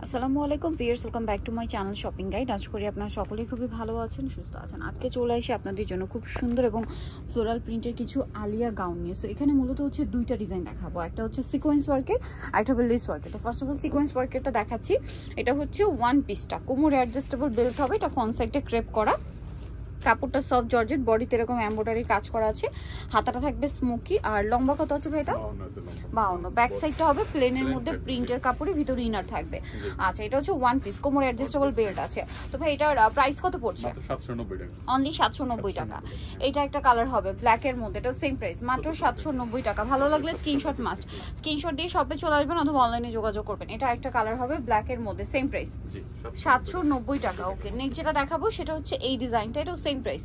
আসসালামু আলাইকুম viewers, welcome back to my channel shopping guide. আশা করি আপনারা সকলেই খুবই ভালো আছেন, সুস্থ আছেন। আজকে চলে আসি আপনাদের জন্য খুব সুন্দর এবং ফ্লোরাল প্রিন্টের কিছু আলিয়া গাউন নিয়ে। সো এখানে মূলত হচ্ছে দুইটা ডিজাইন দেখাবো, একটা হচ্ছে সিকোয়েন্স ওয়ার্কের আর একটা হবে লেস ওয়ার্কের। তো ফার্স্ট অফ অল সিকোয়েন্স ওয়ার্কেরটা দেখাচ্ছি। এটা হচ্ছে ওয়ান পিসটা কোমর অ্যাডজাস্টেবল বেল্ট হবে, এটা ফ্রন্ট সাইডে ক্রেপ করা, কাপড়টা সফট জর্জেট, বডিতে এরকম এমব্রয়ডারি কাজ করা আছে, হাতাটা থাকবে স্মোকি। আর লম্বা কত আছে ভাই এটা? 52। ব্যাক সাইডটা হবে প্লেনের মধ্যে প্রিন্টের কাপড়ে, ভিতরে ইনার থাকবে। আচ্ছা, এটা হচ্ছে ওয়ান পিস, কোমর অ্যাডজাস্টেবল বেল্ট আছে। তো ভাই এটার প্রাইস কত পড়ছে? অনলি 790 টাকা। এইটা একটা কালার হবে ব্ল্যাক এর মধ্যে, এটা সেম প্রাইস, মাত্র 790 টাকা। ভালো লাগলে স্ক্রিনশট মাস্ট, স্ক্রিনশট দিয়ে শপে চলে আসবেন অথবা অনলাইনে যোগাযোগ করবেন। এটা একটা কালার হবে ব্ল্যাক এর মধ্যে, সেম প্রাইস 790 টাকা। ওকে, নেক্সট যেটা দেখাবো সেটা হচ্ছে এই ডিজাইনটা, এটাও সেম প্রাইস,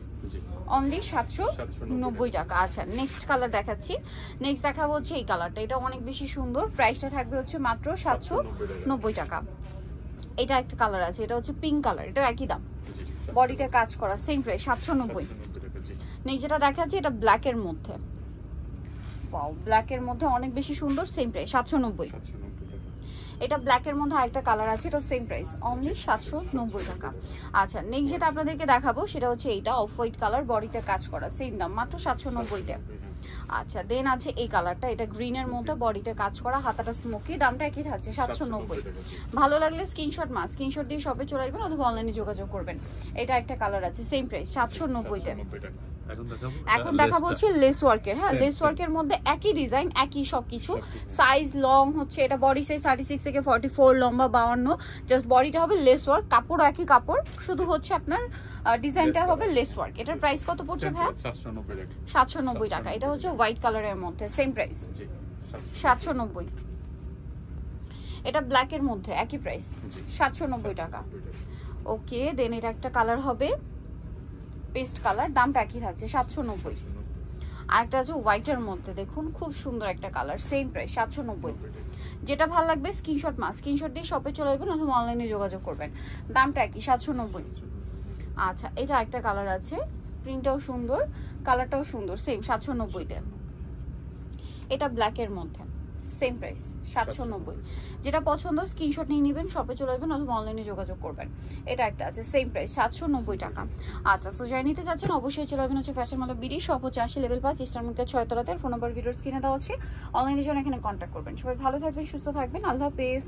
অনলি 790 টাকা। আচ্ছা, নেক্সট কালার দেখাচ্ছি। নেক্সট দেখাবো হচ্ছে এই কালারটা, এটা অনেক বেশি সুন্দর, প্রাইসটা থাকবে হচ্ছে মাত্র 790 টাকা। এটা একটা কালার আছে, এটা হচ্ছে পিঙ্ক কালার, এটা একই দাম, বডিতে কাজ করা, সেম প্রাইস 790। নেক্সট যেটা দেখাচ্ছি এটা ব্ল্যাক এর মধ্যে, ওয়াও, ব্ল্যাক এর মধ্যে অনেক বেশি সুন্দর, সেম প্রাইস 790। এটা ব্ল্যাক এর মধ্যে আরেকটা কালার আছে, এটা সেম প্রাইস, অনলি 790 টাকা। আচ্ছা, নেক্সট যেটা আপনাদেরকে দেখাবো সেটা হচ্ছে এইটা অফ হোয়াইট কালার, বডিতে কাজ করা, সেম দাম, মাত্র 790 তে। আচ্ছা, দেন আছে এই কালারটা, এটা গ্রিনের মধ্যে, বডিতে কাজ করা, হাতাটা স্মোকি, দামটা একই থাকছে 790। ভালো লাগলে স্ক্রিনশট মাস, স্ক্রিনশট দিয়ে শপে চলে আসবেন অথবা অনলাইনে যোগাযোগ করবেন। এটা একটা কালার আছে, সেম প্রাইস 790 তে। এখন দেখাবো হচ্ছে লেস ওয়ার্কের। হ্যাঁ, লেস ওয়ার্কের মধ্যে একই ডিজাইন, একই সবকিছু, সাইজ লং হচ্ছে, এটা বডি সাইজ 36 থেকে 44, লম্বা 52, জাস্ট বডিটা হবে লেস ওয়ার্ক, কাপড় একই কাপড়, শুধু হচ্ছে আপনার ডিজাইনটা হবে লেস ওয়ার্ক। এটার প্রাইস কত পড়ছে ভাই? 790 টাকা। এটা হচ্ছে হোয়াইট কালারের মধ্যে, সেম প্রাইস 790। এটা ব্ল্যাক এর মধ্যে একই প্রাইস 790 টাকা। ওকে, দেন এটা একটা কালার হবে পেস্ট কালার, দামটা একই থাকছে 790। আরেকটা আছে হোয়াইটের মধ্যে, দেখুন খুব সুন্দর একটা কালার, সেম প্রাইস 790। যেটা ভালো লাগবে স্ক্রিনশট মাস, স্ক্রিনশট দিয়ে শপে চলে যাবেন অথবা অনলাইনে যোগাযোগ করবেন, দামটা একই 790। আচ্ছা, এটা একটা কালার আছে, প্রিন্টটাও সুন্দর, কালারটাও সুন্দর, সেম 790 তে। এটা ব্ল্যাক এর মধ্যে, সেম প্রাইস 790। যেটা পছন্দ স্ক্রিনশট নিয়ে নেবেন, শপে চলে যাবেন অথবা অনলাইনে যোগাযোগ করবেন। এটা একটা আছে, সেম প্রাইস 790 টাকা। আচ্ছা, সো যাই নিতে চাচ্ছেন অবশ্যই চলে যাবেন হচ্ছে ফ্যাশন মল বিডি, শপ হচ্ছে 80 লেভেল 5, ইস্টার মার্কেট 6 তলাতে। ফোন নাম্বার ভিডিওর স্ক্রিনে দেওয়া আছে, অনলাইনে জন্য এখানে কন্ট্যাক্ট করবেন। সবাই ভালো থাকবেন, সুস্থ থাকবেন, আল্লাহ হাফেজ।